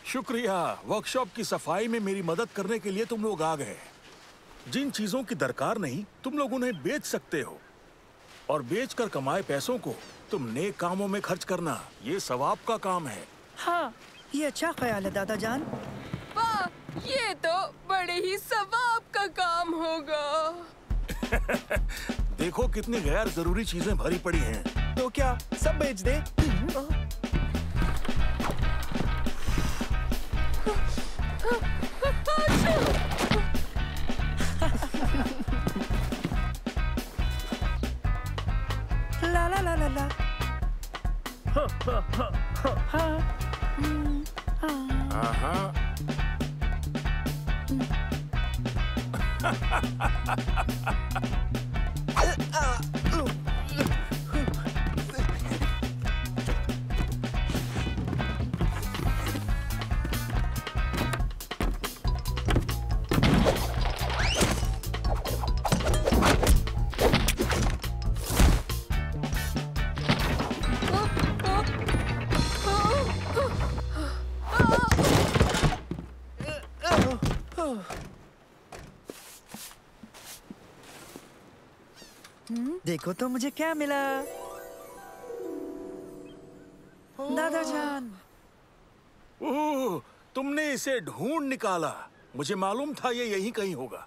शुक्रिया, वर्कशॉप की सफाई में मेरी मदद करने के लिए तुम लोग आ गए। जिन चीजों की दरकार नहीं तुम लोग उन्हें बेच सकते हो, और बेचकर कमाए पैसों को तुम नेक कामों में खर्च करना, ये सवाब का काम है। हाँ, ये अच्छा ख्याल है दादा जान। वाह, ये तो बड़े ही सवाब का काम होगा। देखो कितनी गैर जरूरी चीजें भरी पड़ी हैं। तो क्या सब बेच दे? ला ला ला ला ला। देखो तो मुझे क्या मिला दादा जान। ओह, तुमने इसे ढूंढ निकाला। मुझे मालूम था ये यहीं कहीं होगा।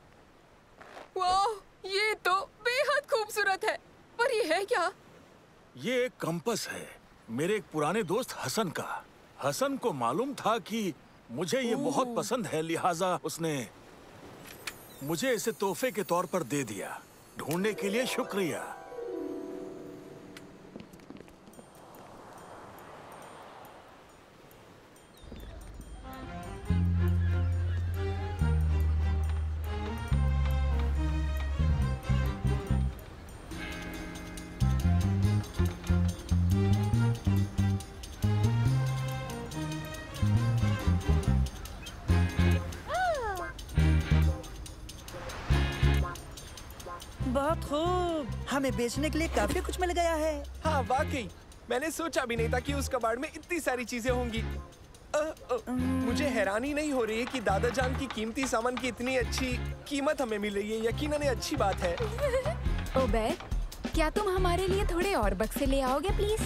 वाह, ये तो बेहद खूबसूरत है। पर ये है क्या? ये एक कंपस है, मेरे एक पुराने दोस्त हसन का। हसन को मालूम था कि मुझे ये बहुत पसंद है, लिहाजा उसने मुझे इसे तोहफे के तौर पर दे दिया। ढूंढने के लिए शुक्रिया। बहुत खूब, हमें बेचने के लिए काफी कुछ मिल गया है। हाँ वाकई, मैंने सोचा भी नहीं था कि उस कबाड़ में इतनी सारी चीजें होंगी। मुझे हैरानी नहीं हो रही है कि दादा जान की कीमती सामान की इतनी अच्छी कीमत हमें मिल रही है। यकीनन ये अच्छी बात है। ओबैद, क्या तुम हमारे लिए थोड़े और बक्से ले आओगे प्लीज?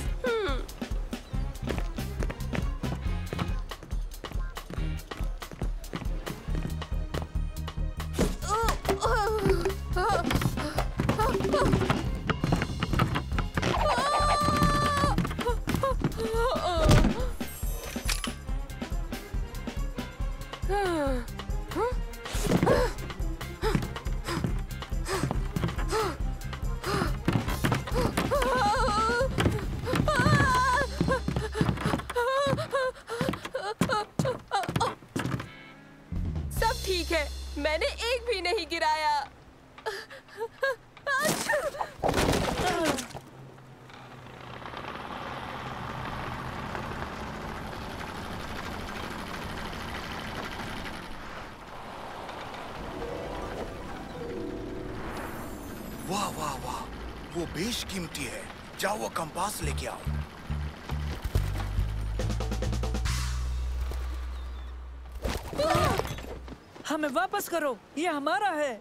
सब ठीक है, मैंने एक भी नहीं गिराया। वाह वाह वाह, वो बेशकीमती है। जाओ वो कंपास लेके आओ। हमें वापस करो, ये हमारा है।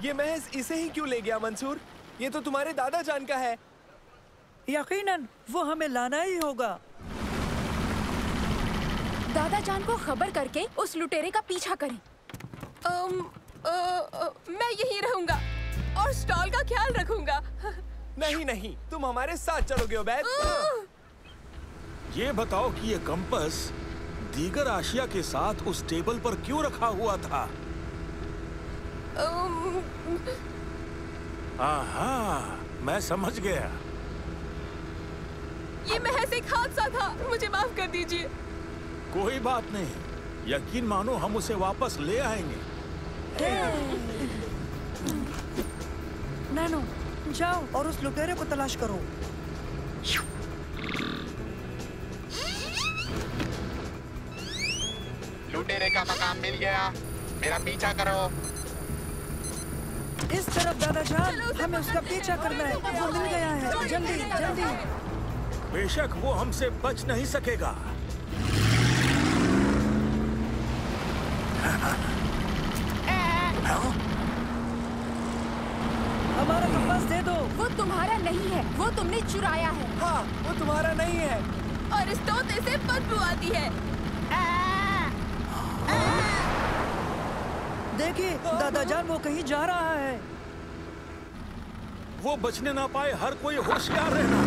ये महज इसे ही क्यों ले गया मंसूर? ये तो तुम्हारे दादा जान का है। यकीनन वो हमें लाना ही होगा। दादा जान को खबर करके उस लुटेरे का पीछा करें। मैं यहीं रहूंगा। और स्टॉल का ख्याल रखूंगा। नहीं नहीं, तुम हमारे साथ चलोगे ओबैद। ये बताओ कि ये कंपास दीगर आशिया के साथ उस टेबल पर क्यों रखा हुआ था? आहा, मैं समझ गया। ये महज एक हादसा था, मुझे माफ कर दीजिए। कोई बात नहीं, यकीन मानो हम उसे वापस ले आएंगे। नैनो, जाओ और उस लुटेरे को तलाश करो। लुटेरे का मकान मिल गया, मेरा पीछा करो। इस तरफ दादाजान, हमें उसका पीछा करना है। वो मिल गया है, जल्दी जल्दी। बेशक वो हमसे बच नहीं सकेगा। हमारा कंपास दे दो। वो तुम्हारा नहीं है, वो तुमने चुराया है। हाँ, वो तुम्हारा नहीं है। और इस तोते से बदबू आती है। देखिए दादाजान, वो कहीं जा रहा है। वो बचने ना पाए, हर कोई होशियार रहना।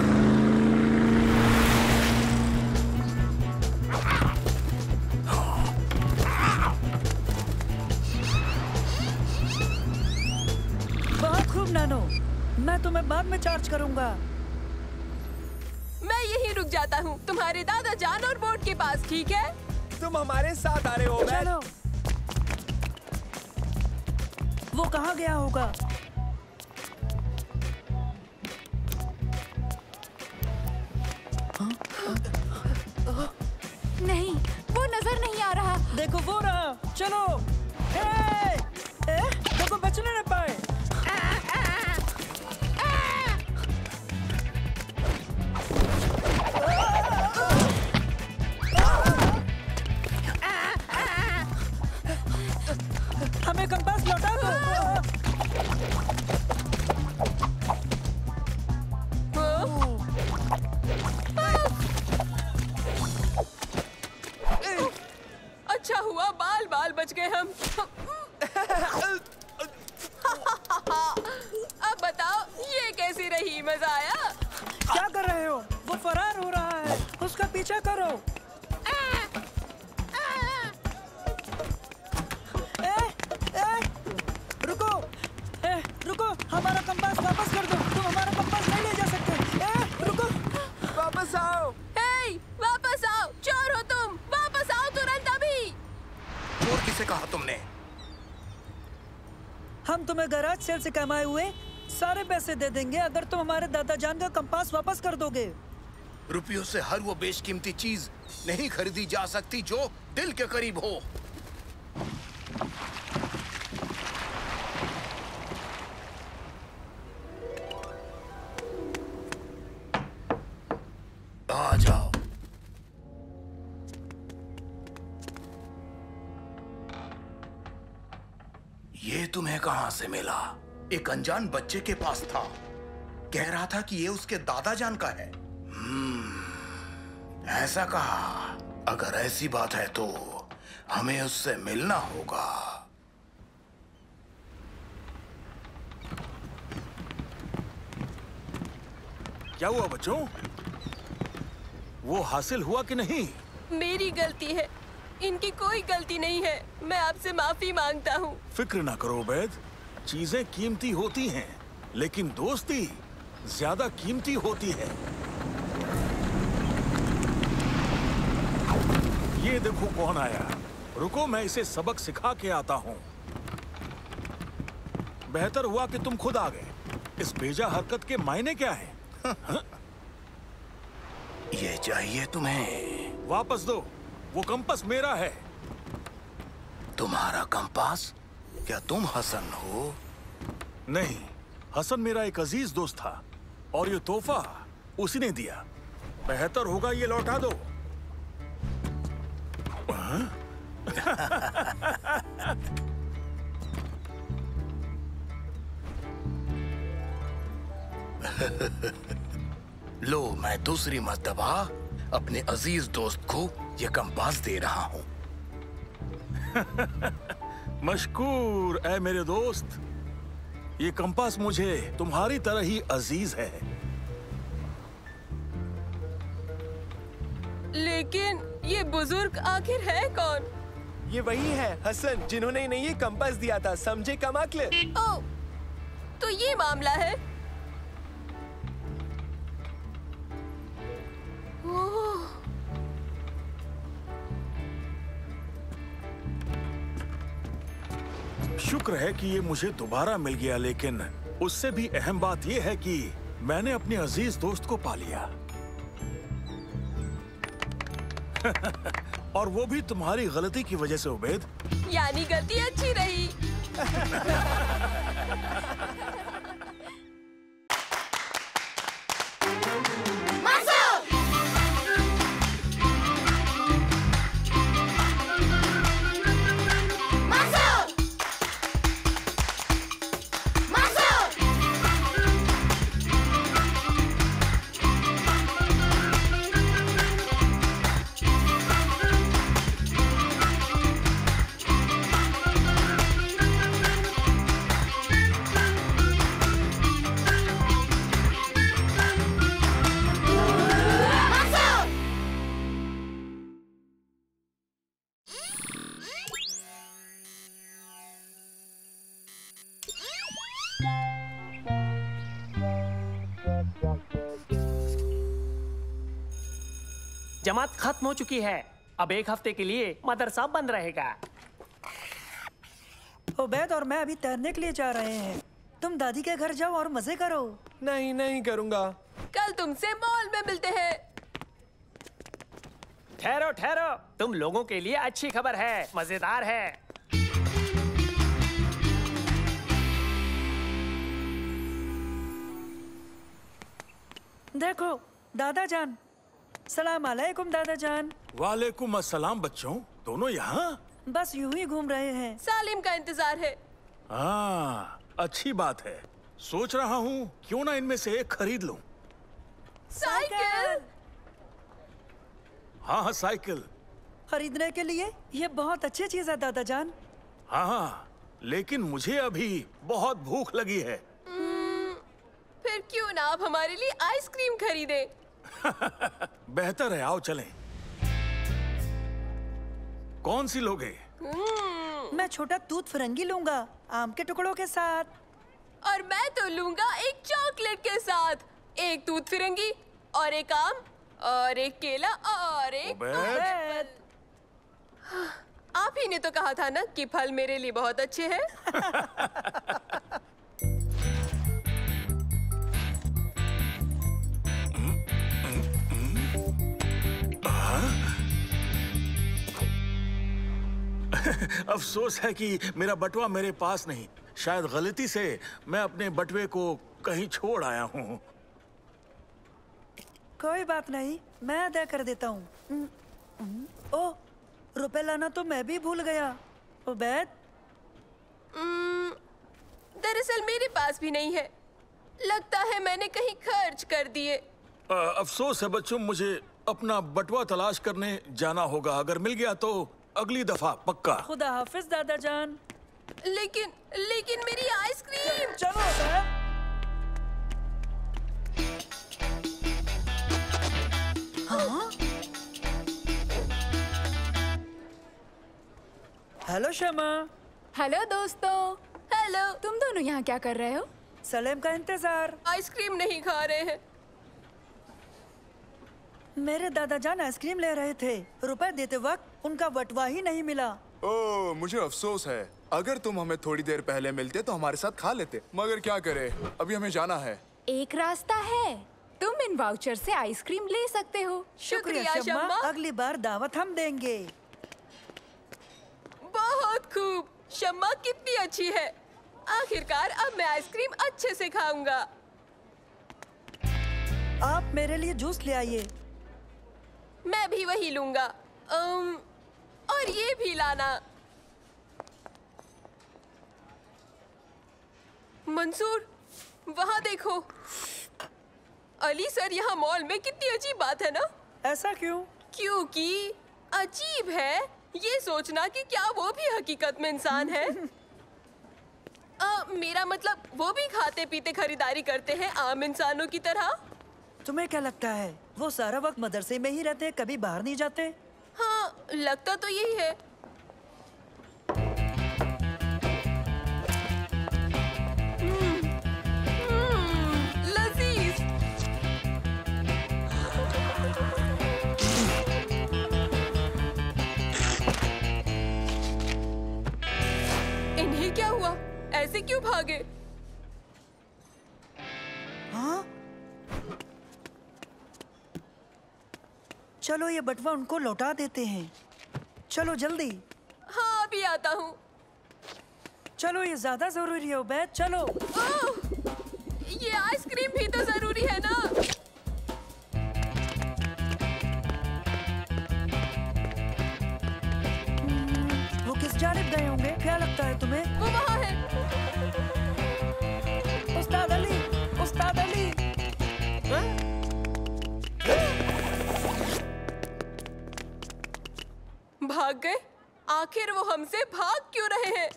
बहुत खूब नैनो, मैं तुम्हें बाद में चार्ज करूंगा। मैं यहीं रुक जाता हूँ, तुम्हारे दादा जान और बोट के पास, ठीक है? तुम हमारे साथ आ रहे हो ओबैद। चलो। वो कहाँ गया होगा? नहीं, वो नजर नहीं आ रहा। देखो वो रहा, चलो। देखो बचने न पाए। हमें कंपास लौटा दो। अच्छा हुआ बाल बाल बच गए हम। अब बताओ ये कैसी रही, मजा आया? क्या कर रहे हो? वो फरार हो रहा है, उसका पीछा करो। रुको, रुको, हमारा कंपास वापस कर दो। तुम हमारा कंपास नहीं ले जा सकते। रुको, वापस आओ। हे, वापस आओ, चोर हो तुम, वापस आओ तुरंत अभी। चोर किसे कहा तुमने? हम तुम्हें गैराज सेल से कमाए हुए सारे पैसे दे देंगे अगर तुम हमारे दादाजान का कंपास वापस कर दोगे। रुपयों से हर वो बेशकीमती चीज नहीं खरीदी जा सकती जो दिल के करीब हो। आ जाओ। ये तुम्हें कहां से मिला? एक अनजान बच्चे के पास था, कह रहा था कि ये उसके दादाजान का है। ऐसा कहा। अगर ऐसी बात है तो हमें उससे मिलना होगा। क्या हुआ बच्चों? वो हासिल हुआ कि नहीं? मेरी गलती है, इनकी कोई गलती नहीं है। मैं आपसे माफी मांगता हूँ। फिक्र ना करो उबैद, चीजें कीमती होती हैं, लेकिन दोस्ती ज्यादा कीमती होती है। ये देखो कौन आया। रुको, मैं इसे सबक सिखा के आता हूँ। बेहतर हुआ कि तुम खुद आ गए। इस बेजा हरकत के मायने क्या हैं? ये चाहिए तुम्हें? वापस दो, वो कंपास मेरा है। तुम्हारा कंपास? क्या तुम हसन हो? नहीं, हसन मेरा एक अजीज दोस्त था और ये तोहफा उसी ने दिया। बेहतर होगा ये लौटा दो। लो, मैं दूसरी मर्तबा अपने अजीज दोस्त को ये कंपास दे रहा हूँ। मशकूर ऐ मेरे दोस्त। ये कंपास मुझे तुम्हारी तरह ही अजीज है। लेकिन ये बुजुर्ग आखिर है कौन? ये वही है हसन जिन्होंने इन्हें ये कंपास दिया था, समझे कमाकले? ओह, तो ये मामला है। ओह, शुक्र है कि ये मुझे दोबारा मिल गया, लेकिन उससे भी अहम बात ये है कि मैंने अपने अजीज दोस्त को पा लिया। और वो भी तुम्हारी गलती की वजह से, उबैद। यानी गलती अच्छी रही। जमात खत्म हो चुकी है। अब एक हफ्ते के लिए मदरसा बंद रहेगा। उबैद और मैं अभी तैरने के लिए जा रहे हैं। तुम दादी के घर जाओ और मजे करो। नहीं नहीं करूँगा। कल तुमसे मॉल में मिलते हैं। ठहरो ठहरो, तुम लोगों के लिए अच्छी खबर है, मजेदार है। देखो दादा जान। सलाम अलैकुम दादा जान। वालेकुम अस्सलाम बच्चों, दोनों यहाँ? बस यूं ही घूम रहे हैं। सालिम का इंतजार है। हाँ, अच्छी बात है। सोच रहा हूँ क्यों ना इनमें से एक खरीद लूं। साइकिल? हाँ हाँ, साइकिल खरीदने के लिए ये बहुत अच्छी चीज है दादा जान। हाँ हाँ, लेकिन मुझे अभी बहुत भूख लगी है। फिर क्यों ना आप हमारे लिए आइसक्रीम खरीदें? बेहतर है, आओ चलें। कौन सी लोगे? मैं छोटा तूत फरंगी लूंगा, आम के टुकड़ों के साथ। और मैं तो लूंगा एक चॉकलेट के साथ। एक दूध फिरंगी और एक आम और एक केला और एक उबैद। एप्पल। आप ही ने तो कहा था ना कि फल मेरे लिए बहुत अच्छे हैं। अफसोस है कि मेरा बटुआ मेरे पास नहीं। शायद गलती से मैं अपने बटुए को कहीं छोड़ आया हूँ। कोई बात नहीं, मैं अदा कर देता हूँ। ओह, रुपए लाना तो मैं भी भूल गया। उबैद? दरअसल मेरे पास भी नहीं है। लगता है मैंने कहीं खर्च कर दिए। अफसोस है बच्चों, मुझे अपना बटुआ तलाश करने जाना होगा। अगर मिल गया तो अगली दफा पक्का। खुदा हाफिज दादा जान। लेकिन मेरी आइसक्रीम। चलो उबैद। हाँ? हेलो शमा। हेलो दोस्तों। हेलो। तुम दोनों यहाँ क्या कर रहे हो? सलेम का इंतजार। आइसक्रीम नहीं खा रहे हैं। मेरे दादा जान आइसक्रीम ले रहे थे। रुपए देते वक्त उनका बटुआ ही नहीं मिला। ओह, मुझे अफसोस है। अगर तुम हमें थोड़ी देर पहले मिलते तो हमारे साथ खा लेते, मगर क्या करे, अभी हमें जाना है। एक रास्ता है, तुम इन वाउचर से आइसक्रीम ले सकते हो। शुक्रिया शम्मा। शम्मा। अगली बार दावत हम देंगे। बहुत खूब। शम्मा कितनी अच्छी है। आखिरकार अब मैं आइसक्रीम अच्छे से खाऊंगा। आप मेरे लिए जूस ले आइए। मैं भी वही लूंगा। और ये भी लाना। मंसूर, वहाँ देखो। अली सर, यहाँ मॉल में कितनी अजीब बात है ना? ऐसा क्यों? क्योंकि अजीब है ये सोचना कि क्या वो भी हकीकत में इंसान है। मेरा मतलब वो भी खाते पीते खरीदारी करते हैं आम इंसानों की तरह। तुम्हें क्या लगता है वो सारा वक्त मदरसे में ही रहते, कभी बाहर नहीं जाते? हाँ, लगता तो यही है। लजीज। इन्हें क्या हुआ? ऐसे क्यों भागे? हाँ? चलो ये बटवा उनको लौटा देते हैं। चलो जल्दी। हाँ, अभी आता हूँ। चलो ये ज्यादा जरूरी है उबैद, चलो। ओह! ये आइसक्रीम भी तो जरूरी है ना। वो किस जानिब गए होंगे, क्या लगता है तुम्हें? वो वहाँ है। उस्ताद अली, उस्ताद अली। भाग गए? आखिर वो हमसे भाग क्यों रहे हैं?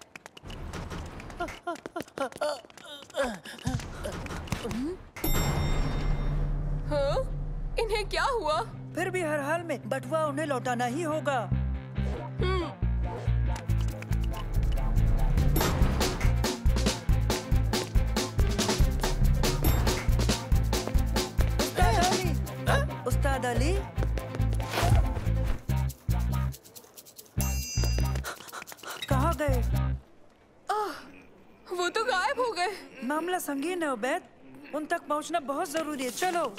हाँ? इन्हें क्या हुआ? फिर भी हर हाल में बटवा उन्हें लौटाना ही होगा। उस्ताद अली, उस्ताद अली। कहाँ गए? वो तो गायब हो गए। मामला संगीन है उबैद, उन तक पहुँचना बहुत जरूरी है, चलो।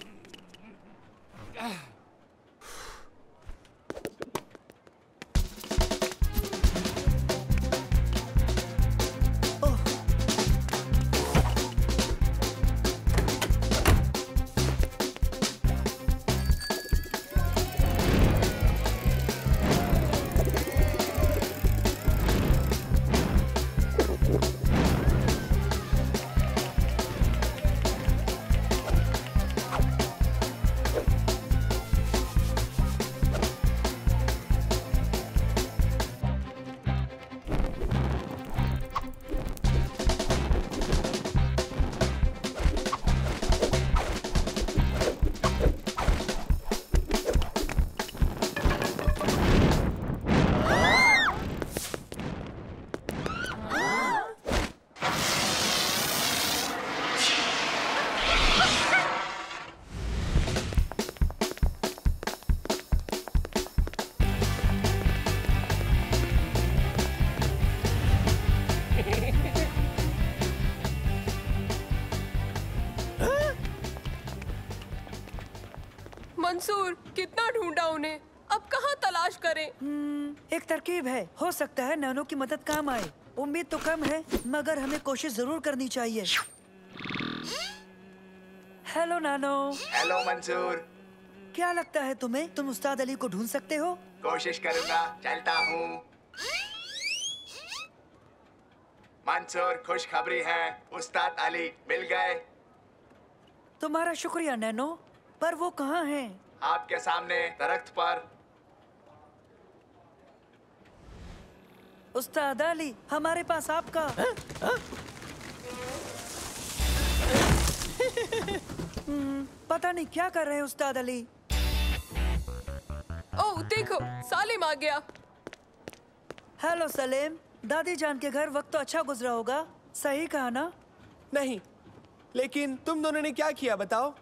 मंसूर, कितना ढूंढा उन्हें, अब कहाँ तलाश करें? एक तरकीब है, हो सकता है नैनो की मदद काम आए। उम्मीद तो कम है, मगर हमें कोशिश जरूर करनी चाहिए। Hello nano. हेलो मंसूर। क्या लगता है तुम्हें, तुम उस्ताद अली को ढूंढ सकते हो? कोशिश करूंगा, चलता हूँ। मंसूर, खुशखबरी है, उस्ताद अली मिल गए। तुम्हारा शुक्रिया नैनो, पर वो कहाँ हैं? आपके सामने दरख्त पर। उस्ताद अली, हमारे पास आपका पता नहीं क्या कर रहे हैं उस्ताद अली। ओह देखो, सालिम आ गया। हेलो सलीम, दादी जान के घर वक्त तो अच्छा गुजरा होगा, सही कहा ना? नहीं, लेकिन तुम दोनों ने क्या किया बताओ?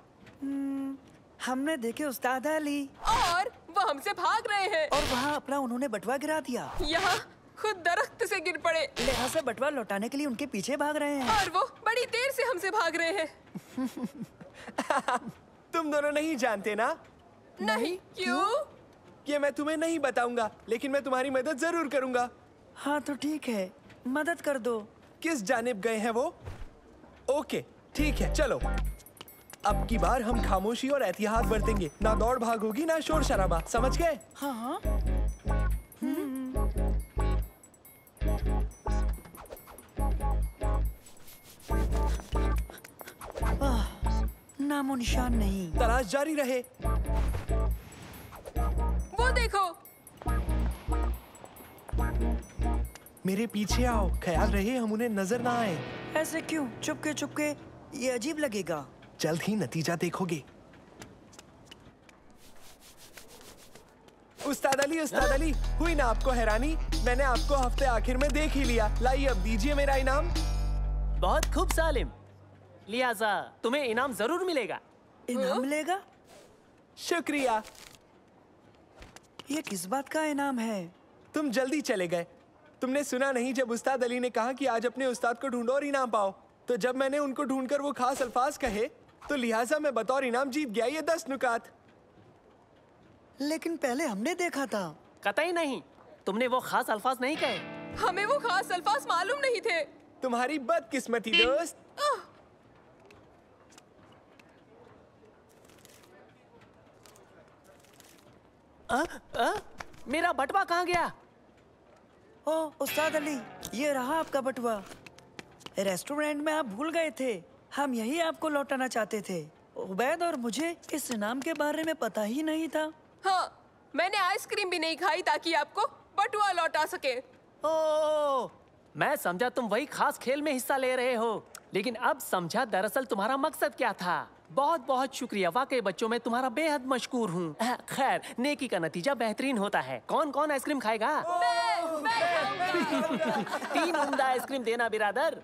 हमने देखे उस्ताद अली, और वो हमसे भाग रहे हैं। और वहाँ अपना उन्होंने बटवा गिरा दिया। यहाँ खुद दरख्त से गिर पड़े। लिहाजा बटवा लौटाने के लिए उनके पीछे भाग रहे हैं। और वो बड़ी देर से हमसे भाग रहे हैं। तुम दोनों नहीं जानते ना? नहीं, क्यों? ये मैं तुम्हें नहीं बताऊंगा, लेकिन मैं तुम्हारी मदद जरूर करूंगा। हाँ तो ठीक है, मदद कर दो। किस जानिब गए हैं वो? ओके, ठीक है, चलो। अब की बार हम खामोशी और एहतियात बरतेंगे। ना दौड़ भाग होगी, ना शोर शराबा, समझ गए? हाँ हाँ। नामो निशान नहीं। तलाश जारी रहे। वो देखो। मेरे पीछे आओ, ख्याल रहे हम उन्हें नजर ना आए। ऐसे क्यों? चुपके चुपके, ये अजीब लगेगा। जल्द ही नतीजा देखोगे। उस्ताद अली, हुई ना आपको हैरानी? मैंने आपको हफ्ते आखिर में देख ही लिया। लाइए अब दीजिए मेरा इनाम। बहुत खूब सालिम, लिहाजा तुम्हें इनाम जरूर मिलेगा। इनाम मिलेगा? शुक्रिया। ये किस बात का इनाम है? तुम जल्दी चले गए। तुमने सुना नहीं जब उस्ताद अली ने कहा कि आज अपने उस्ताद को ढूंढो और इनाम पाओ? तो जब मैंने उनको ढूंढकर वो खास अल्फाज कहे तो लिहाजा मैं बतौर इनाम जीत गया ये 10 नुकात। लेकिन पहले हमने देखा था। कतई नहीं, तुमने वो खास अल्फाज नहीं कहे। हमें वो खास अल्फाज मालूम नहीं थे। तुम्हारी बदकिस्मती दोस्त। मेरा बटवा कहाँ गया? ओ उस्ताद अली, ये रहा आपका बटुआ। रेस्टोरेंट में आप भूल गए थे, हम यही आपको लौटाना चाहते थे। उबैद और मुझे इस इनाम के बारे में पता ही नहीं था। हाँ, मैंने आइसक्रीम भी नहीं खाई ताकि आपको बटुआ लौटा सके। ओ, मैं समझा तुम वही खास खेल में हिस्सा ले रहे हो, लेकिन अब समझा दरअसल तुम्हारा मकसद क्या था। बहुत बहुत शुक्रिया, वाकई बच्चों में तुम्हारा बेहद मशकूर हूँ। खैर, नेकी का नतीजा बेहतरीन होता है। कौन कौन आइसक्रीम खाएगा? मैं 3 उम्दा आइसक्रीम देना बिरादर।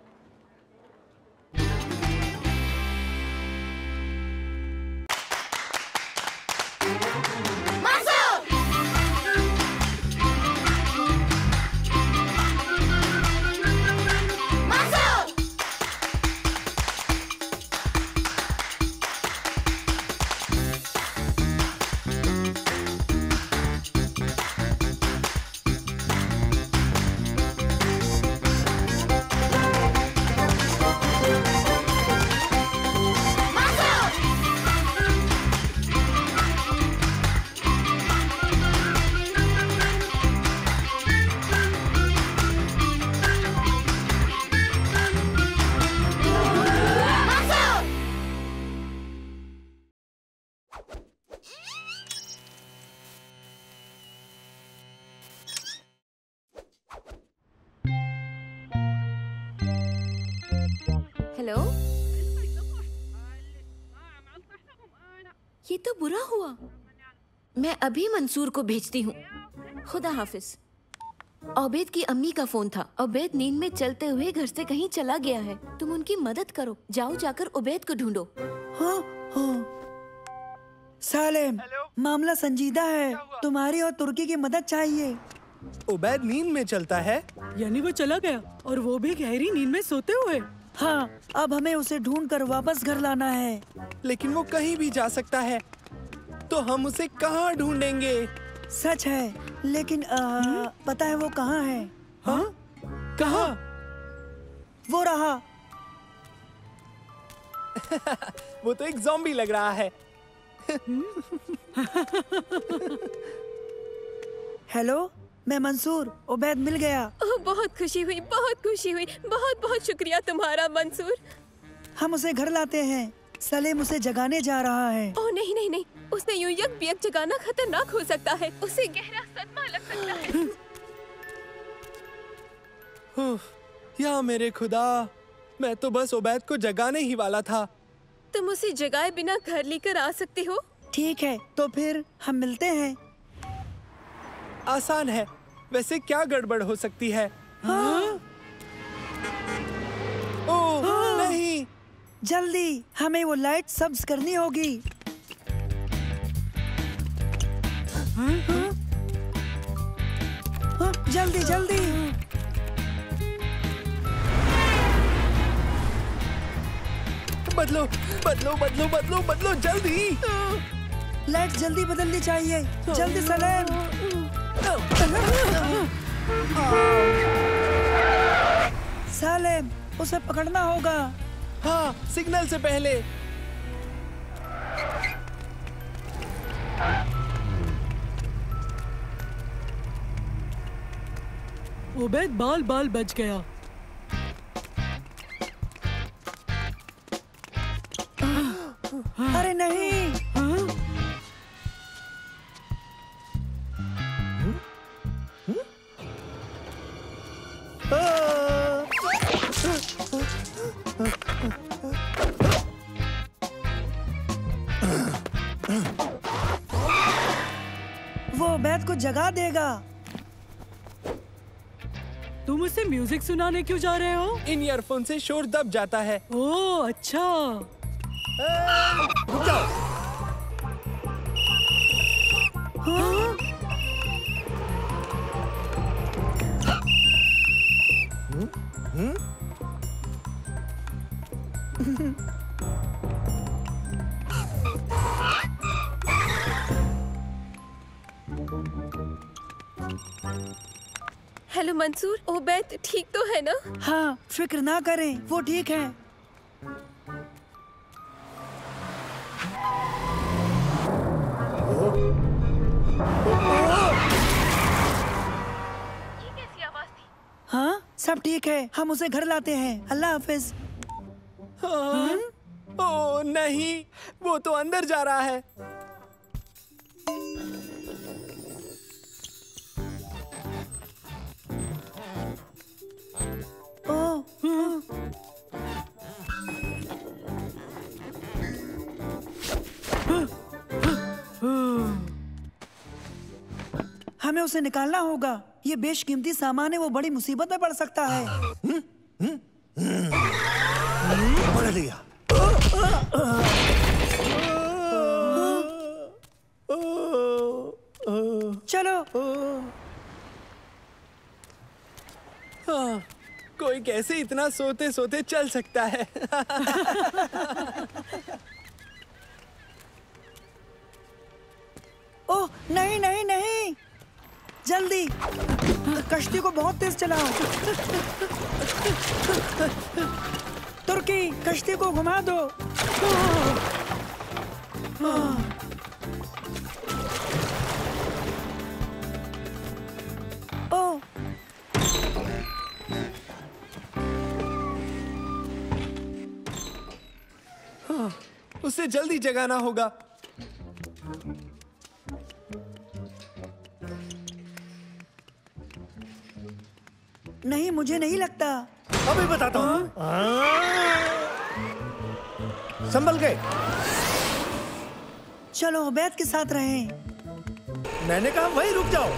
हेलो, ये तो बुरा हुआ। मैं अभी मंसूर को भेजती हूँ। खुदा हाफिज। ओबेद की अम्मी का फोन था। ओबेद नींद में चलते हुए घर से कहीं चला गया है। तुम उनकी मदद करो। जाओ, जाकर ओबेद को ढूंढो। हाँ हाँ। सालेम, मामला संजीदा है। तुम्हारी और तुर्की की मदद चाहिए। उबैद नींद में चलता है? यानी वो चला गया और वो भी गहरी नींद में सोते हुए? हाँ, अब हमें उसे ढूंढकर वापस घर लाना है। लेकिन वो कहीं भी जा सकता है, तो हम उसे कहाँ ढूंढेंगे? सच है, लेकिन पता है वो कहाँ है? हाँ? कहाँ? वो रहा। वो तो एक ज़ॉम्बी लग रहा है। हेलो, मैं मंसूर। उबैद मिल गया। ओह, बहुत खुशी हुई, बहुत खुशी हुई। बहुत बहुत शुक्रिया तुम्हारा मंसूर। हम उसे घर लाते हैं। सलीम उसे जगाने जा रहा है। ओह नहीं नहीं नहीं, उसने यूं यक जगाना खतरनाक हो सकता है। उसे गहरा सदमा लग सकता है। या मेरे खुदा, मैं तो बस उबैद को जगाने ही वाला था। तुम उसे जगाए बिना घर लेकर आ सकते हो? ठीक है, तो फिर हम मिलते हैं। आसान है। वैसे क्या गड़बड़ हो सकती है? हाँ? ओह नहीं! जल्दी, हमें वो लाइट सब्ज करनी होगी। जल्दी जल्दी। बदलो बदलो बदलो बदलो बदलो, जल्दी! लाइट जल्दी बदलनी चाहिए। जल्दी सलेम। सालेम, उसे पकड़ना होगा। हाँ, सिग्नल से पहले। उबैद बाल बाल बच गया। अरे नहीं। वो उबैद को जगा देगा। तुम उसे म्यूजिक सुनाने क्यों जा रहे हो? इन ईयरफोन से शोर दब जाता है। ओह अच्छा। रुक जाओ। हाँ? हेलो मंसूर, उबैद ठीक तो है ना? हाँ, फिक्र ना करें, वो ठीक है। हाँ, सब ठीक है। हम उसे घर लाते हैं। अल्लाह हाफिज। हाँ? ओह नहीं, वो तो अंदर जा रहा है। हमें उसे निकालना होगा। ये बेशकीमती सामान है, वो बड़ी मुसीबत में पड़ सकता है। पकड़ लिया। चलो। कोई कैसे इतना सोते सोते चल सकता है? ओह नहीं नहीं नहीं, जल्दी कश्ती को बहुत तेज चलाओ। तुर्की, कश्ती को घुमा दो। ओह उसे जल्दी जगाना होगा। नहीं, मुझे नहीं लगता। अभी बताता हूँ। संभल गए। चलो उबैद के साथ रहें। मैंने कहा वहीं रुक जाओ।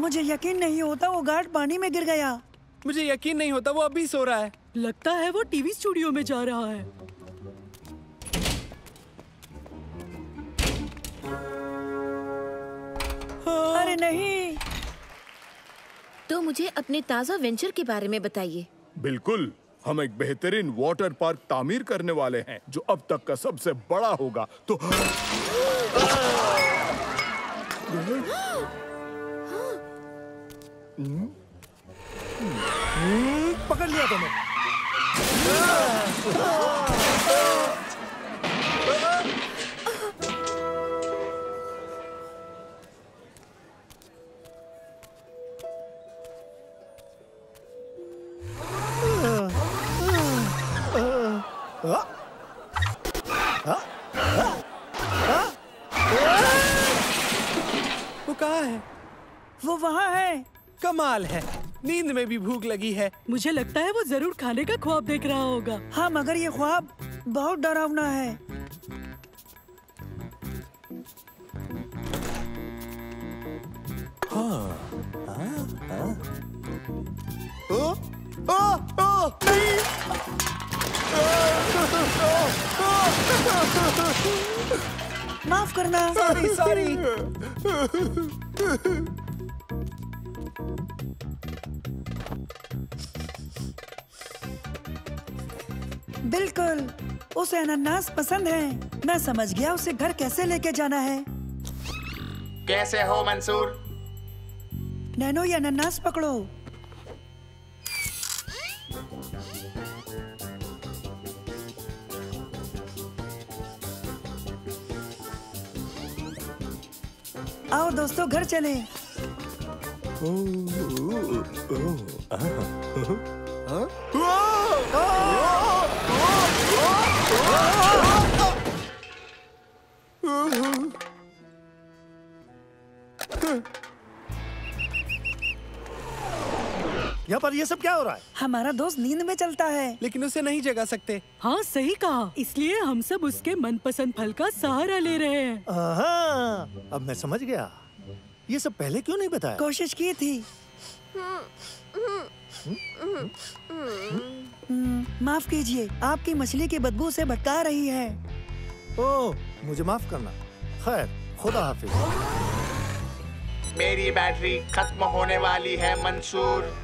मुझे यकीन नहीं होता वो गार्ड पानी में गिर गया। मुझे यकीन नहीं होता वो अभी सो रहा है। लगता है वो टीवी स्टूडियो में जा रहा है। अरे नहीं। तो मुझे अपने ताज़ा वेंचर के बारे में बताइए। बिल्कुल, हम एक बेहतरीन वाटर पार्क तामीर करने वाले हैं जो अब तक का सबसे बड़ा होगा। तो पकड़ लिया तुम्हें। वो कहाँ है? वो वहाँ है। कमाल है, नींद में भी भूख लगी है। मुझे लगता है वो जरूर खाने का ख्वाब देख रहा होगा। हाँ, मगर ये ख्वाब बहुत डरावना है। माफ करना। Sorry sorry. बिल्कुल, उसे अनानास पसंद है। मैं समझ गया उसे घर कैसे लेके जाना है। कैसे हो मंसूर? नैनो, ये अनानास पकड़ो। आओ दोस्तों, घर चले। हाँ? ये सब क्या हो रहा है? हमारा दोस्त नींद में चलता है। लेकिन उसे नहीं जगा सकते। हाँ सही कहा, इसलिए हम सब उसके मनपसंद फल का सहारा ले रहे हैं। अब मैं समझ गया। ये सब पहले क्यों नहीं बताया? कोशिश की थी। माफ कीजिए, आपकी मछली की बदबू से भटका रही है। ओह, मुझे माफ करना। खैर, खुदा हाफिज। मेरी बैटरी खत्म होने वाली है मंसूर।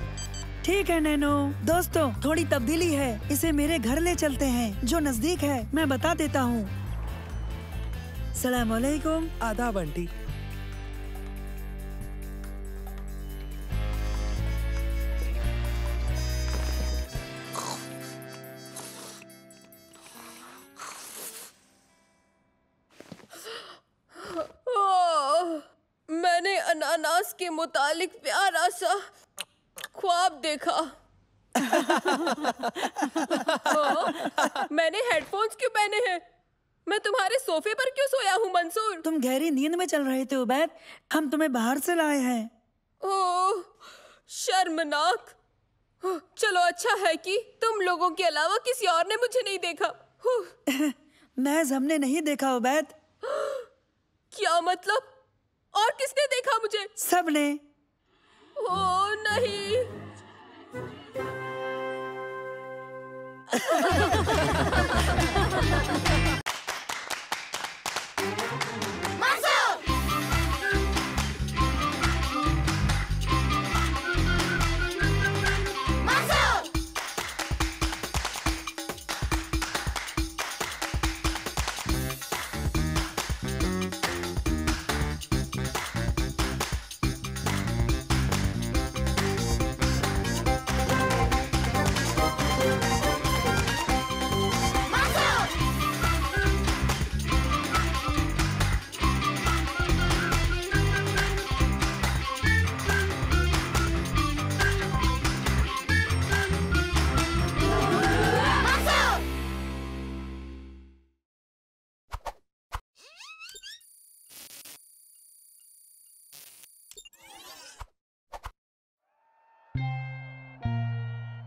ठीक है नैनो। दोस्तों, थोड़ी तब्दीली है, इसे मेरे घर ले चलते हैं जो नजदीक है। मैं बता देता हूँ। सलाम अलैकुम। आदाब आंटी। मैंने अनानास के मुतालिक प्यारा सा ख्वाब देखा। मैंने हेडफोन्स क्यों पहने हैं? मैं तुम्हारे सोफे पर क्यों सोया हूँ मंसूर? तुम गहरी नींद में चल रहे थे उबैद। हम तुम्हें बाहर से लाए हैं। ओह, शर्मनाक। चलो अच्छा है कि तुम लोगों के अलावा किसी और ने मुझे नहीं देखा। महज हमने नहीं देखा उबैद। क्या मतलब? और किसने देखा मुझे? सबने। ओह नहीं।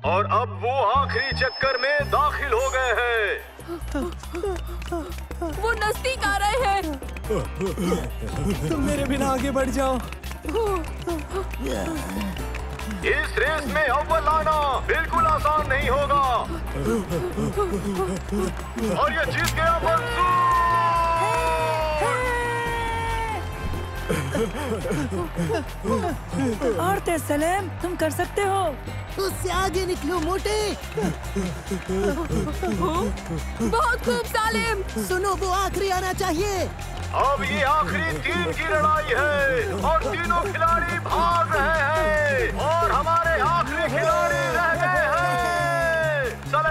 और अब वो आखिरी चक्कर में दाखिल हो गए हैं। वो नजदीक आ रहे हैं। तुम मेरे बिना आगे बढ़ जाओ। इस रेस में अव्वल आना बिल्कुल आसान नहीं होगा। और ये जीत गया मंसूर। और सलेम, तुम कर सकते हो। उससे आगे निकलो मोटे। बहुत खूब सालिम। सुनो, वो आखिरी आना चाहिए। अब ये आखिरी 3 की लड़ाई है और तीनों खिलाड़ी भाग रहे हैं और हमारे आखिरी खिलाड़ी रह गए हैं।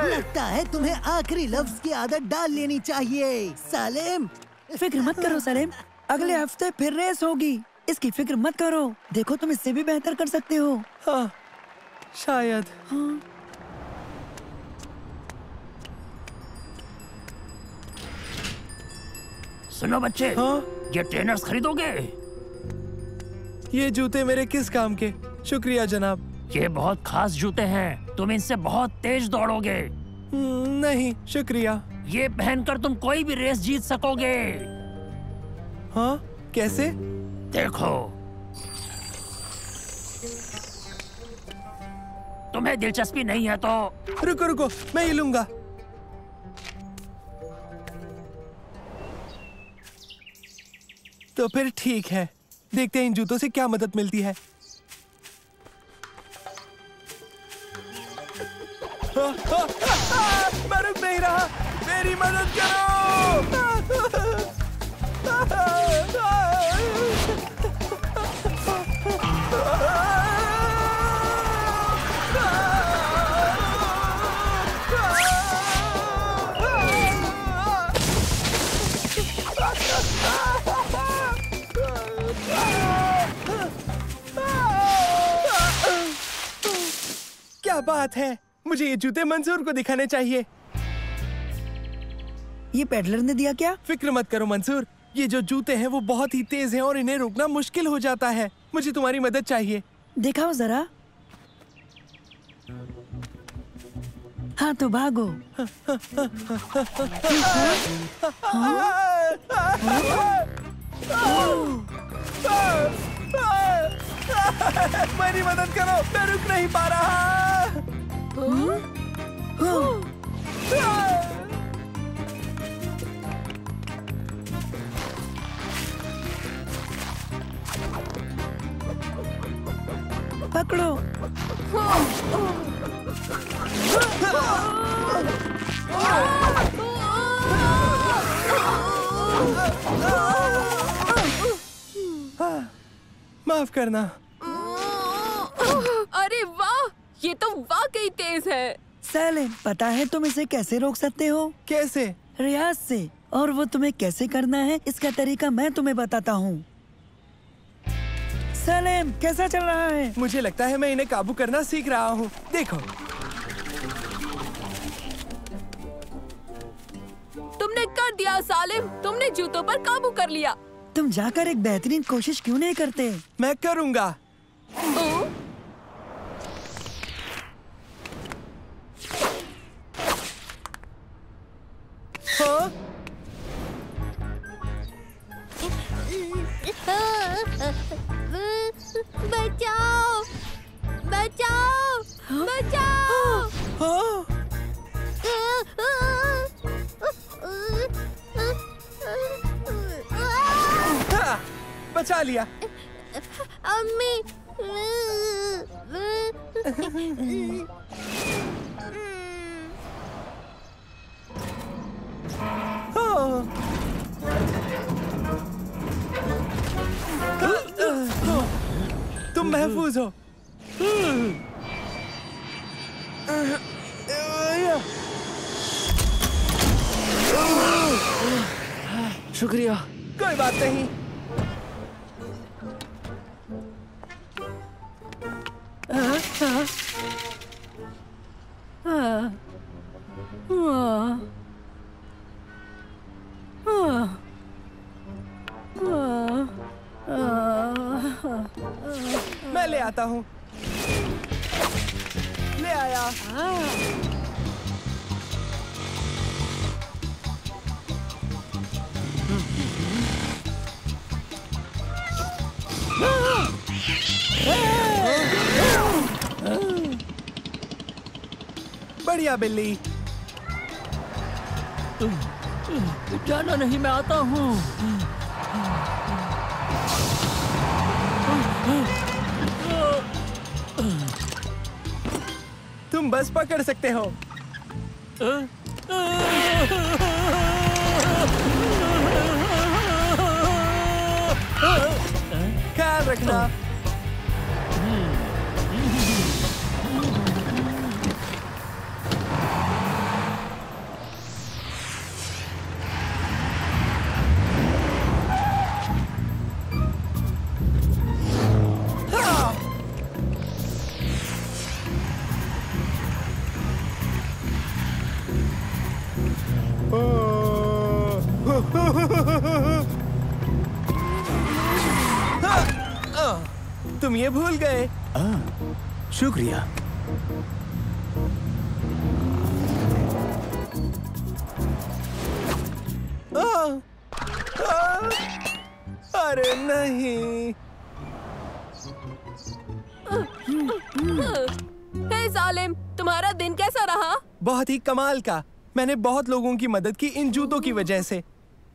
लगता है तुम्हें आखिरी लफ्ज की आदत डाल लेनी चाहिए सालिम। फिक्र मत करो सलेम, अगले हफ्ते फिर रेस होगी। इसकी फिक्र मत करो। देखो, तुम इससे भी बेहतर कर सकते हो। हाँ, शायद। हाँ। सुनो बच्चे, हाँ? ये ट्रेनर्स खरीदोगे? ये जूते मेरे किस काम के? शुक्रिया जनाब। ये बहुत खास जूते हैं, तुम इनसे बहुत तेज दौड़ोगे। नहीं शुक्रिया। ये पहनकर तुम कोई भी रेस जीत सकोगे। हाँ, कैसे? देखो, तुम्हें दिलचस्पी नहीं है तो रुको रुको, मैं ये लूंगा। तो फिर ठीक है, देखते हैं इन जूतों से क्या मदद मिलती है। मैं रुक नहीं रहा, मेरी मदद करो। क्या बात है, मुझे ये जूते मंसूर को दिखाने चाहिए। ये पेडलर ने दिया क्या? फिक्र मत करो मंसूर, ये जो जूते हैं वो बहुत ही तेज हैं और इन्हें रोकना मुश्किल हो जाता है। मुझे तुम्हारी मदद चाहिए। दिखाओ जरा। हाँ तो भागो। मेरी मदद करो, मैं रुक नहीं पा रहा। पकड़ो। माफ करना। अरे वाह, ये तो वाकई तेज है। सैलिम, पता है तुम इसे कैसे रोक सकते हो? कैसे? रियाज से। और वो तुम्हें कैसे करना है इसका तरीका मैं तुम्हें बताता हूँ। सैलिम, कैसा चल रहा है? मुझे लगता है मैं इन्हें काबू करना सीख रहा हूँ। देखो। तुमने कर दिया सालिम, तुमने जूतों पर काबू कर लिया। तुम जाकर एक बेहतरीन कोशिश क्यों नहीं करते? मैं करूँगा। हाँ? बचाओ! बचाओ! बचाओ! हाँ? हाँ, बचा लिया। अम्मी! तुम महफूज हो। शुक्रिया। कोई बात नहीं। मैं ले आता हूँ। ले आया। बढ़िया बिल्ली। जाना नहीं, मैं आता हूँ। तुम बस पकड़ सकते हो। ख्याल रखना। तुम ये भूल गए। शुक्रिया। अरे नहीं। हे सालिम, तुम्हारा दिन कैसा रहा? बहुत ही कमाल का। मैंने बहुत लोगों की मदद की इन जूतों की वजह से,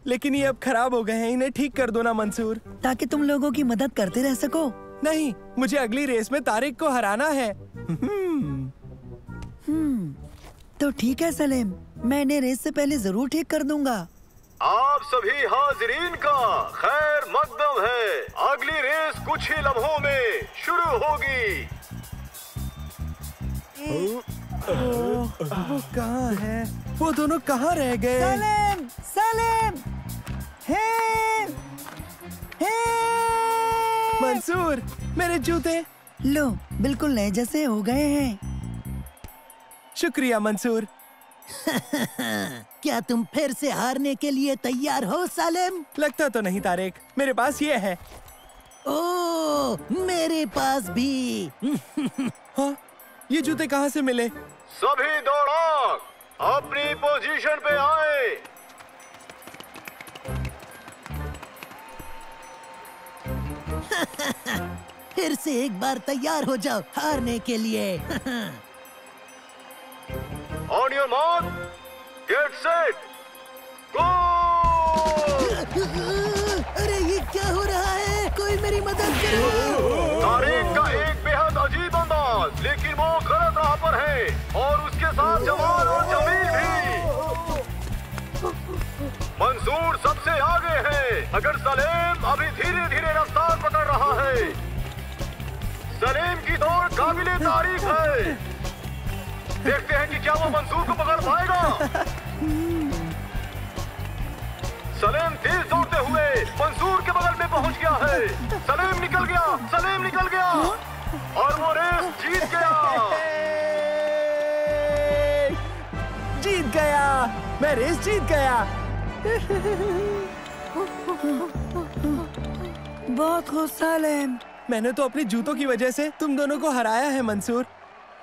लेकिन ये अब खराब हो गए हैं। इन्हें ठीक कर दो ना मंसूर। ताकि तुम लोगों की मदद करते रह सको। नहीं, मुझे अगली रेस में तारिक को हराना है। तो ठीक है सलीम, मैं इन्हें रेस से पहले जरूर ठीक कर दूंगा। आप सभी हाजिरीन का खैर मकदम है। अगली रेस कुछ ही लम्हों में शुरू होगी। वो कहाँ है? वो दोनों कहाँ रह गए? सलीम, सलीम, मंसूर, मेरे जूते। लो, बिल्कुल नए जैसे हो गए हैं। शुक्रिया मंसूर। क्या तुम फिर से हारने के लिए तैयार हो सालिम? लगता तो नहीं तारिक, मेरे पास ये है। ओह, मेरे पास भी। हाँ, ये जूते कहाँ से मिले? सभी दौड़ाक अपनी पोजीशन पे आए। फिर से एक बार तैयार हो जाओ हारने के लिए। On your mark, get set, go! अरे ये क्या हो रहा है? कोई मेरी मदद करो। तारिक का एक बेहद अजीब अंदाज, लेकिन वो गलत राह पर है और उसके साथ जमाल और जमील भी। मंसूर सबसे आगे है, मगर सलेम अभी धीरे धीरे रफ्तार पकड़ रहा है। सलेम की दौड़ काबिले तारीफ है। देखते हैं कि क्या वो मंसूर को पकड़ पाएगा। सलेम तेज दौड़ते हुए मंसूर के बगल में पहुंच गया है। सलेम निकल गया, सलेम निकल गया और वो रेस जीत गया। जीत गया, मैं रेस जीत गया। बहुत खुश सलेम। मैंने तो अपने जूतों की वजह से तुम दोनों को हराया है मंसूर।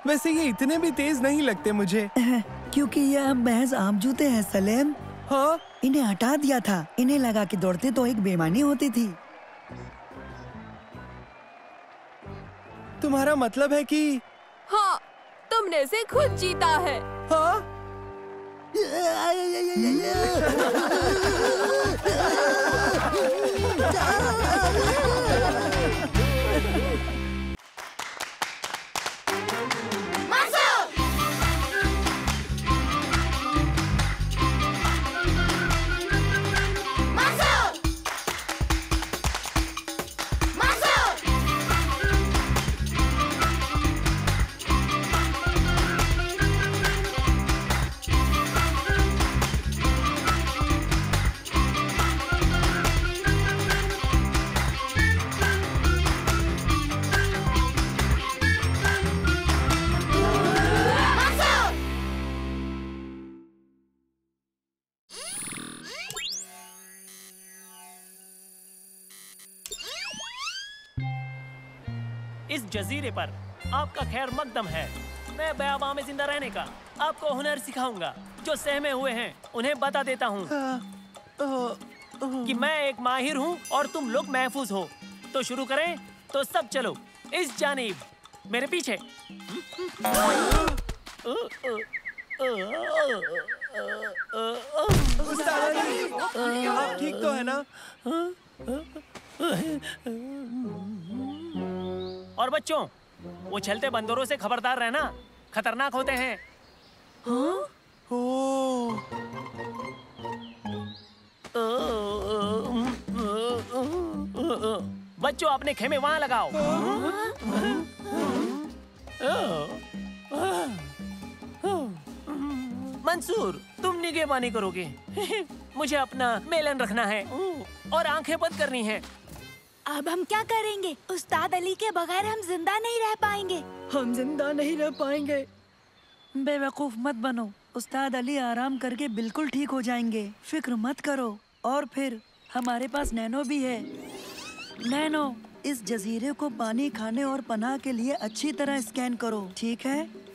वैसे ये इतने भी तेज नहीं लगते मुझे। क्योंकि ये अब महज आम जूते हैं सलेम। हाँ, इन्हें हटा दिया था। इन्हें लगा के दौड़ते तो एक बेईमानी होती थी। तुम्हारा मतलब है कि हाँ, तुमने इसे खुद जीता है। हाँ? इस जजीरे पर आपका खैर मकदम है। मैं बयाबा में जिंदा रहने का आपको हुनर सिखाऊंगा। जो सहमे हुए हैं उन्हें बता देता हूँ कि मैं एक माहिर हूँ और तुम लोग महफूज हो। तो शुरू करें? तो सब चलो इस जानिब, मेरे पीछे। आप ठीक तो है ना? और बच्चों, वो चलते बंदरों से खबरदार रहना, खतरनाक होते हैं। बच्चों, अपने खेमे वहां लगाओ। मंसूर, तुम निगहबानी करोगे। मुझे अपना मेलन रखना है और आंखें बंद करनी है। अब हम क्या करेंगे? उस्ताद अली के बगैर हम जिंदा नहीं रह पाएंगे। हम जिंदा नहीं रह पाएंगे। बेवकूफ मत बनो। उस्ताद अली आराम करके बिल्कुल ठीक हो जाएंगे। फिक्र मत करो। और फिर हमारे पास नैनो भी है। नैनो, इस जजीरे को पानी, खाने और पनाह के लिए अच्छी तरह स्कैन करो, ठीक है?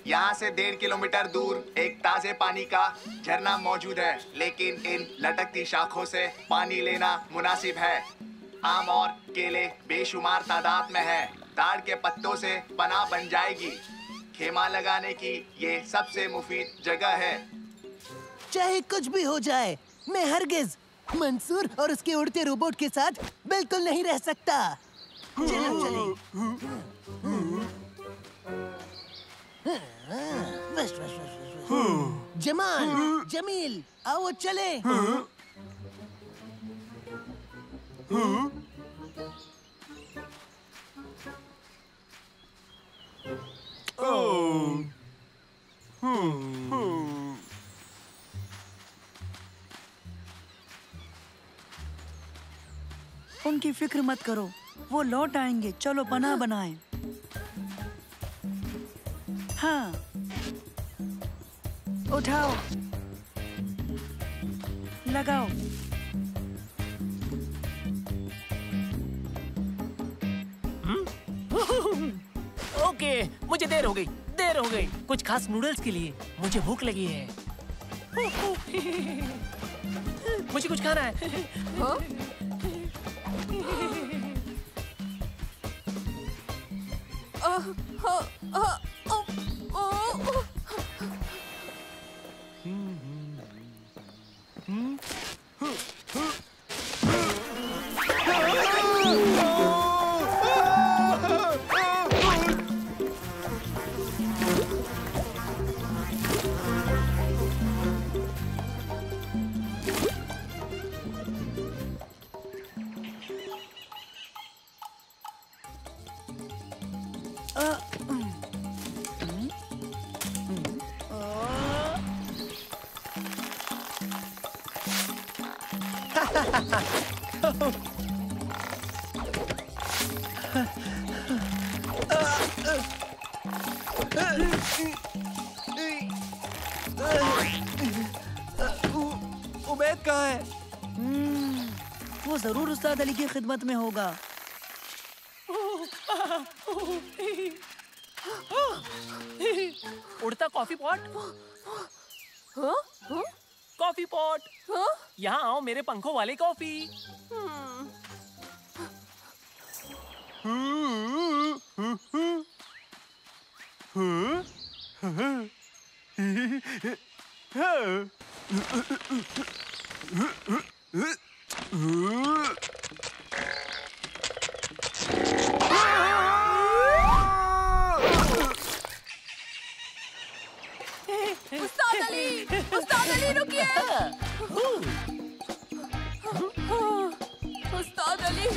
यहाँ से 1.5 किलोमीटर दूर एक ताजे पानी का झरना मौजूद है, लेकिन इन लटकती शाखों से पानी लेना मुनासिब है। आम और केले बेशुमार तादाद में है। ताड़ के पत्तों से पनाह बन जाएगी। खेमा लगाने की ये सबसे मुफीद जगह है। चाहे कुछ भी हो जाए, मैं हरगिज मंसूर और उसके उड़ते रोबोट के साथ बिल्कुल नहीं रह सकता। चलो चले। बस बस बस। जमाल, जमील, आओ चले। उनकी फिक्र मत करो, वो लौट आएंगे। चलो पनाह बनाएं। हाँ, उठाओ, लगाओ। ओके, मुझे देर हो गई। कुछ खास नूडल्स के लिए मुझे भूख लगी है। मुझे कुछ खाना है। उबैद कहाँ है? वो जरूर उस्ताद अली की खिदमत में होगा। उड़ता कॉफी पॉट। कॉफी पॉट, यहाँ आओ मेरे पंखों वाली कॉफी। उस्ताद अली रुकिए। उस्ताद अली।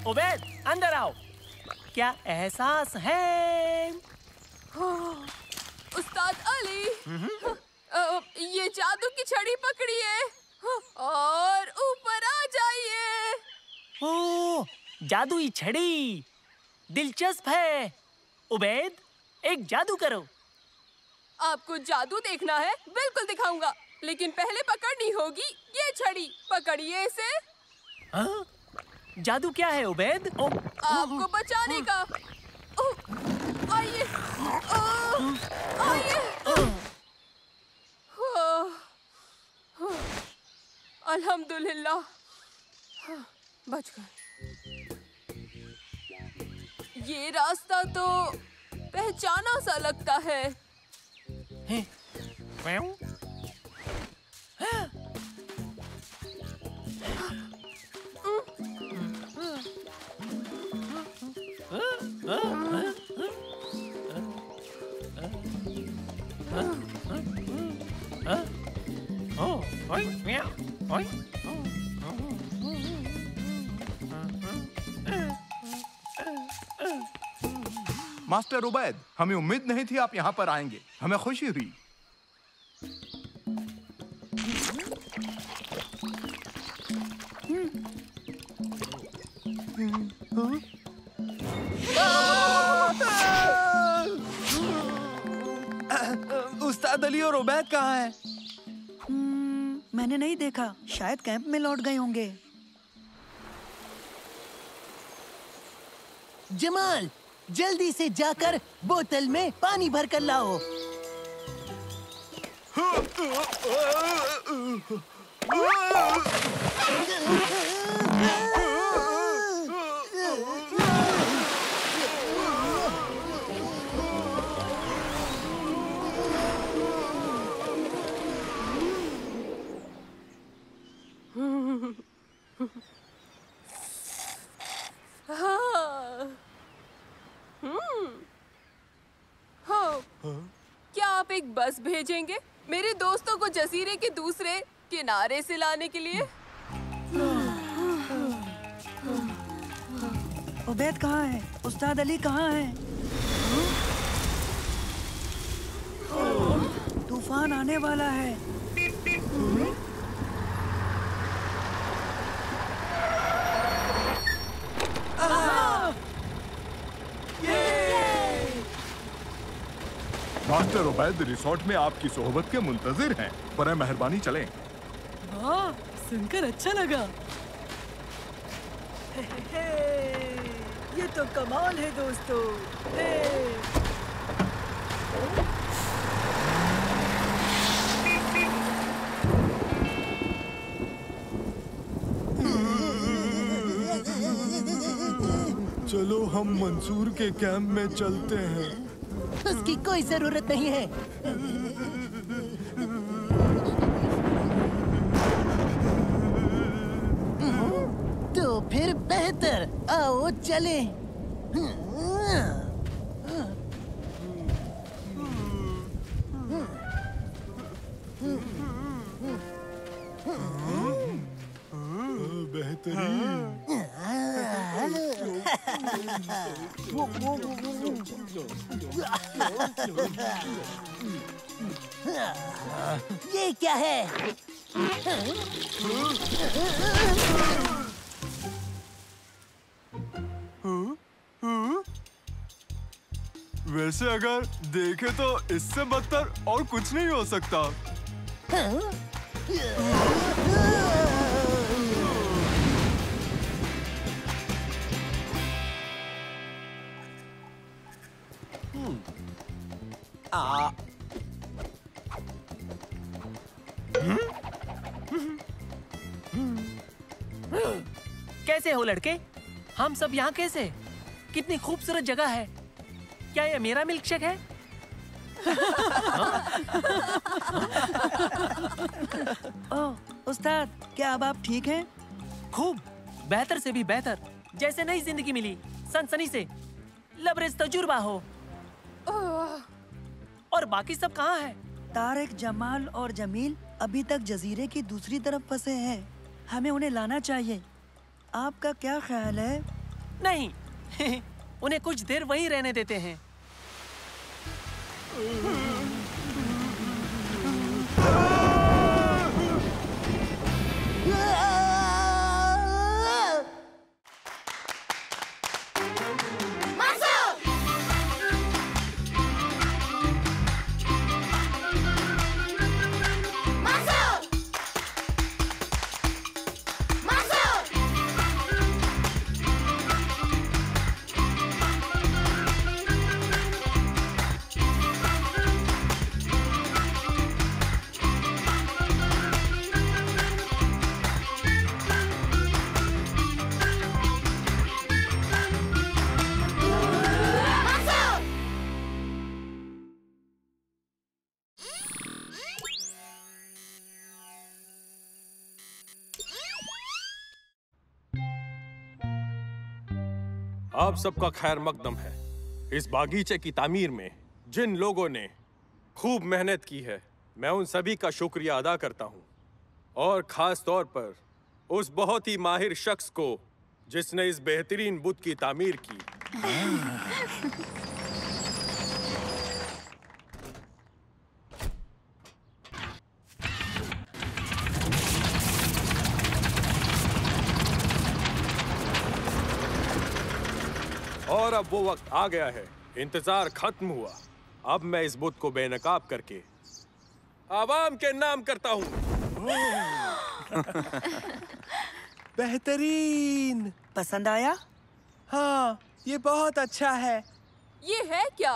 उबैद, अंदर आओ। क्या एहसास है? उस्ताद अली, ये जादू की छड़ी पकड़िए और ऊपर आ जाइए। ओ, जादुई छड़ी, दिलचस्प है। उबैद, एक जादू करो। आपको जादू देखना है? बिल्कुल दिखाऊंगा, लेकिन पहले पकड़नी होगी ये छड़ी। पकड़िए इसे। हाँ? जादू क्या है उबैद? आपको बचाने का। आइए, आइए। अल्हम्दुलिल्लाह, बच गए। ये रास्ता तो पहचाना सा लगता है। मास्टर उबैद, हमें उम्मीद नहीं थी आप यहाँ पर आएंगे। हमें खुशी हुई। उस्ताद अली और उबैद कहाँ हैं? मैंने नहीं देखा, शायद कैंप में लौट गए होंगे। जमाल, जल्दी से जाकर बोतल में पानी भर कर लाओ। क्या आप एक बस भेजेंगे मेरे दोस्तों को जजीरे के दूसरे किनारे से लाने के लिए? उबैद कहाँ है? उस्ताद अली कहाँ है? तूफान आने वाला है। इंस्पेक्टर उबैद रिसोर्ट में आपकी सोहबत के मुंतजिर हैं। बराए मेहरबानी चलें। वाह, सुनकर अच्छा लगा। ये तो कमाल है दोस्तों। चलो हम मंसूर के कैंप में चलते हैं। उसकी कोई जरूरत नहीं है। तो फिर बेहतर, आओ चले। ये क्या है? वैसे अगर देखे तो इससे बदतर और कुछ नहीं हो सकता। कैसे हो लड़के? हम सब यहाँ कैसे? कितनी खूबसूरत जगह है। क्या ये मेरा मिल्कशेक है? ओह, उस्ताद, क्या अब आप ठीक हैं? खूब, बेहतर से भी बेहतर, जैसे नई जिंदगी मिली, सनसनी से लबरेज तजुर्बा हो। और बाकी सब कहाँ है? तारिक, जमाल और जमील अभी तक जजीरे की दूसरी तरफ फंसे हैं। हमें उन्हें लाना चाहिए। आपका क्या ख्याल है? नहीं, उन्हें कुछ देर वहीं रहने देते हैं। आप सबका खैर मकदम है। इस बागीचे की तामीर में जिन लोगों ने खूब मेहनत की है, मैं उन सभी का शुक्रिया अदा करता हूँ, और खास तौर पर उस बहुत ही माहिर शख्स को जिसने इस बेहतरीन बुत की तामीर की। और अब वो वक्त आ गया है, इंतजार खत्म हुआ। अब मैं इस बुत को बेनकाब करके आवाम के नाम करता हूँ। बेहतरीन। पसंद आया? हाँ, ये बहुत अच्छा है। ये है क्या?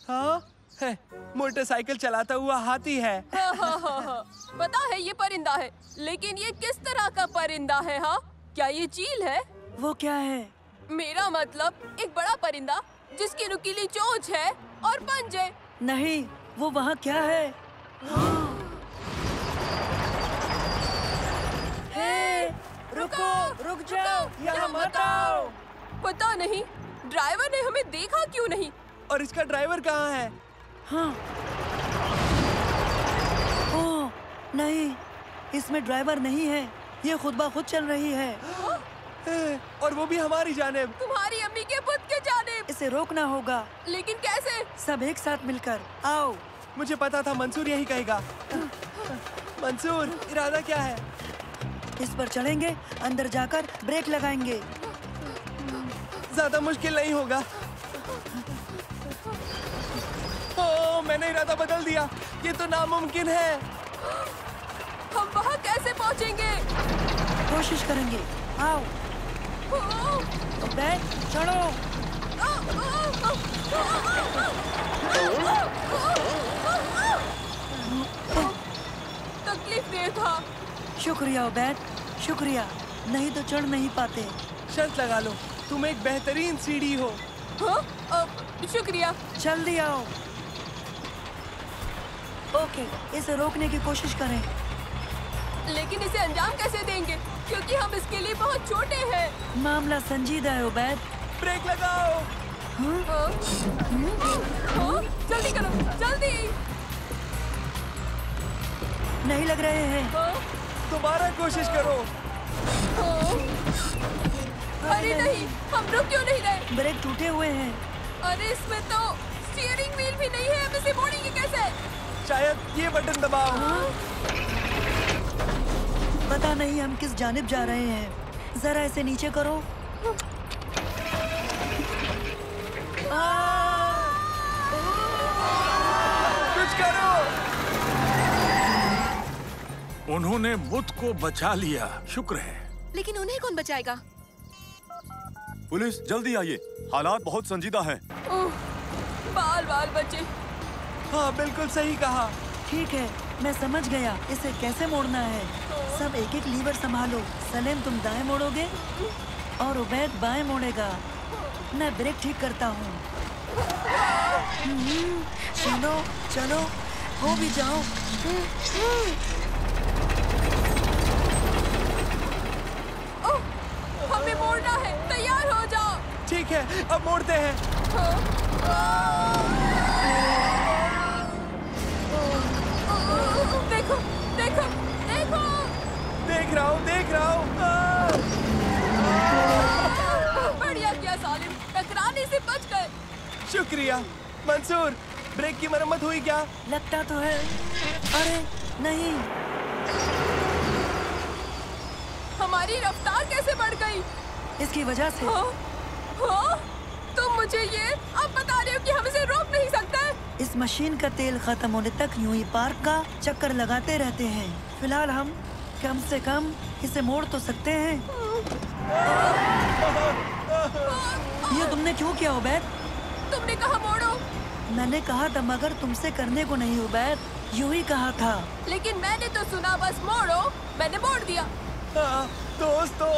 हाँ, है, मोटरसाइकिल चलाता हुआ हाथी है। हाँ। पता है ये परिंदा है, लेकिन ये किस तरह का परिंदा है? हाँ, क्या ये चील है? वो क्या है? मेरा मतलब एक बड़ा परिंदा जिसकी नुकीली चोंच है और पंजे। नहीं, वो वहाँ क्या है? हे, रुको, रुक जाओ, यहाँ मत आओ। पता नहीं ड्राइवर ने हमें देखा क्यों नहीं। और इसका ड्राइवर कहाँ है? हाँ। ओह, नहीं, इसमें ड्राइवर नहीं है। ये खुद ब खुद चल रही है। और वो भी हमारी जानिब। तुम्हारी अम्मी के पुत के जानिब। इसे रोकना होगा। लेकिन कैसे? सब एक साथ मिलकर। आओ। मुझे पता था मंसूर यही कहेगा। मंसूर, इरादा क्या है? इस पर चढ़ेंगे, अंदर जाकर ब्रेक लगाएंगे। ज्यादा मुश्किल नहीं होगा। ओह मैंने इरादा बदल दिया। ये तो नामुमकिन है। हम वहाँ कैसे पहुँचेंगे? कोशिश करेंगे। आओ। बैठ, चढ़ो। तकलीफ दे था। शुक्रिया उबैद, शुक्रिया। नहीं तो चढ़ नहीं पाते। शर्त लगा लो, तुम एक बेहतरीन सीढ़ी हो। शुक्रिया। जल्दी आओ। ओके, इसे रोकने की कोशिश करें। लेकिन इसे अंजाम कैसे देंगे? क्योंकि हम इसके लिए बहुत छोटे हैं। मामला संजीदा है उबैद। ब्रेक लगाओ। जल्दी करो, जल्दी। नहीं लग रहे हैं। दोबारा कोशिश करो। अरे नहीं, हम रुक क्यों नहीं रहे? ब्रेक टूटे हुए हैं। अरे इसमें तो स्टीयरिंग व्हील भी नहीं है। हम इसे मोड़ेंगे कैसे? शायद ये बटन दबाओ। पता नहीं हम किस जानिब जा रहे हैं। जरा इसे नीचे करो। कुछ करो। उन्होंने मुझ को बचा लिया, शुक्र है। लेकिन उन्हें कौन बचाएगा? पुलिस जल्दी आइए, हालात बहुत संजीदा हैं। बाल बाल बचे। हाँ बिल्कुल सही कहा। ठीक है, मैं समझ गया इसे कैसे मोड़ना है। सब एक एक लीवर संभालो। सलेम तुम दाएं मोड़ोगे और उबैद बाएं मोड़ेगा। मैं ब्रेक ठीक करता हूँ। चलो चलो, हो भी जाओ। हमें मोड़ना है, तैयार हो जाओ। ठीक है, अब मोड़ते हैं। देखो देखो देखो। देख रहा हूँ, देख रहा हूँ। बढ़िया किया सालिम, टकराने से बच गए। शुक्रिया। मंसूर, ब्रेक की मरम्मत हुई क्या? लगता तो है। अरे नहीं, हमारी रफ्तार कैसे बढ़ गई? इसकी वजह से। हाँ? तुम मुझे ये अब बता रहे हो कि हम इसे रोक नहीं सकते? इस मशीन का तेल खत्म होने तक यूं ही पार्क का चक्कर लगाते रहते हैं। फिलहाल हम कम से कम इसे मोड़ तो सकते हैं। ये तुमने क्यों किया उबैद? तुमने कहा मोड़ो। मैंने कहा था मगर तुमसे करने को नहीं उबैद, यूं ही कहा था। लेकिन मैंने तो सुना बस मोड़ो, मैंने मोड़ दिया। दोस्तों।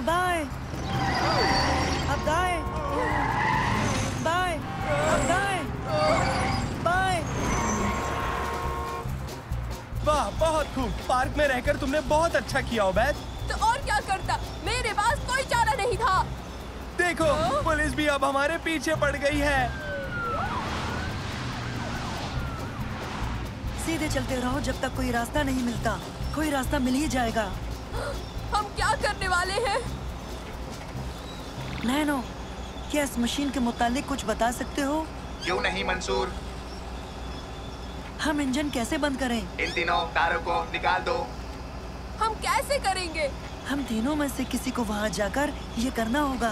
बाय, अब दाएं, बाय, अब दाएं, बाय। वाह, बहुत खूब। पार्क में रहकर तुमने बहुत अच्छा किया उबैद। तो और क्या करता, मेरे पास कोई चारा नहीं था। देखो, पुलिस भी अब हमारे पीछे पड़ गई है। सीधे चलते रहो जब तक कोई रास्ता नहीं मिलता। कोई रास्ता मिल ही जाएगा। हम क्या करने वाले हैं? नैनो, क्या इस मशीन के मुतालिक कुछ बता सकते हो? क्यों नहीं मंसूर। हम इंजन कैसे बंद करें? इन तीनों तारों को निकाल दो। हम कैसे करेंगे? हम तीनों में से किसी को वहाँ जाकर ये करना होगा।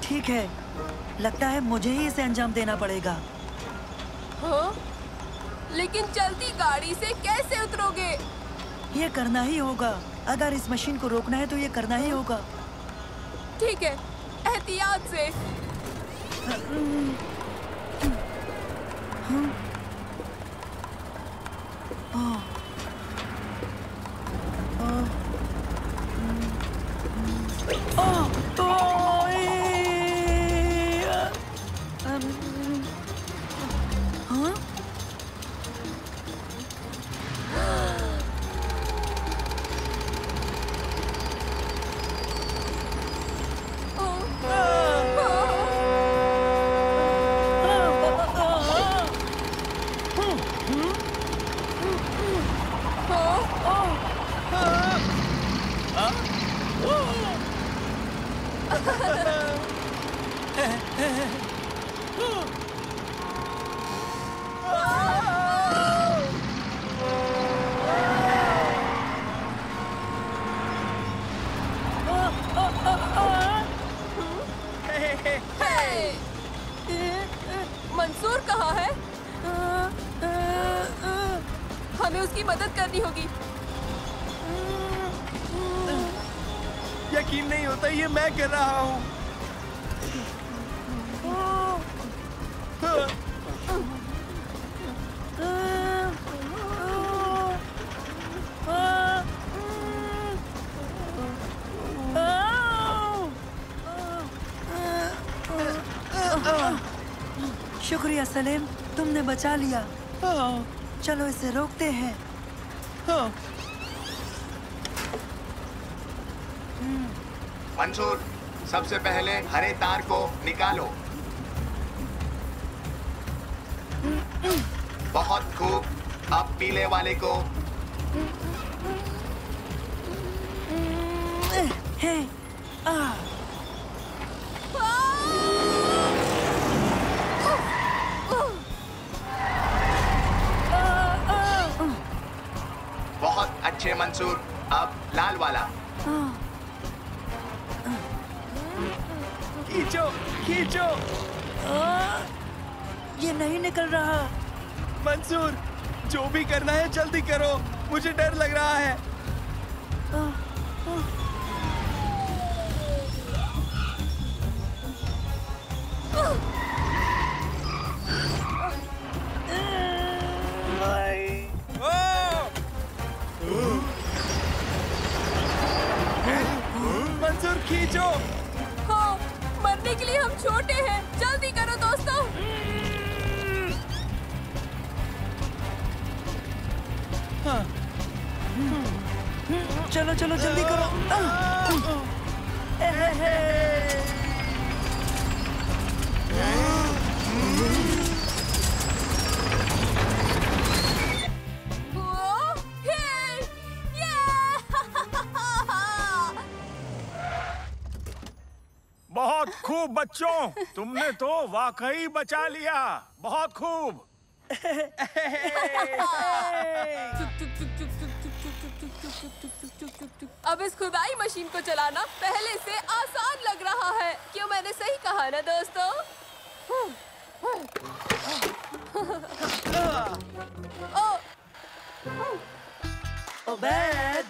ठीक है, लगता है मुझे ही इसे अंजाम देना पड़ेगा। हाँ? लेकिन चलती गाड़ी से कैसे उतरोगे? ये करना ही होगा। अगर इस मशीन को रोकना है तो ये करना ही होगा। ठीक है, एहतियात से। मंसूर कहाँ है? हमें उसकी मदद करनी होगी। यकीन नहीं होता ये मैं कर रहा हूँ। शुक्रिया सलीम, तुमने बचा लिया। चलो इसे रोकते हैं। मंसूर, सबसे पहले हरे तार को निकालो। बहुत खूब। अब पीले वाले को। बहुत अच्छे मंसूर। अब लाल वाला। खींचो, खींचो। ये नहीं निकल रहा। मंसूर, जो भी करना है जल्दी करो, मुझे डर लग रहा है। मंसूर खींचो। हाँ, मरने के लिए हम छोटे हैं। जल्दी करो दोस्तों। चलो चलो जल्दी करो। बहुत खूब बच्चों, तुमने तो वाकई बचा लिया। बहुत खूब। अब इस खुदाई मशीन को चलाना पहले से आसान लग रहा है। क्यों, मैंने सही कहा ना दोस्तों? ओबैद।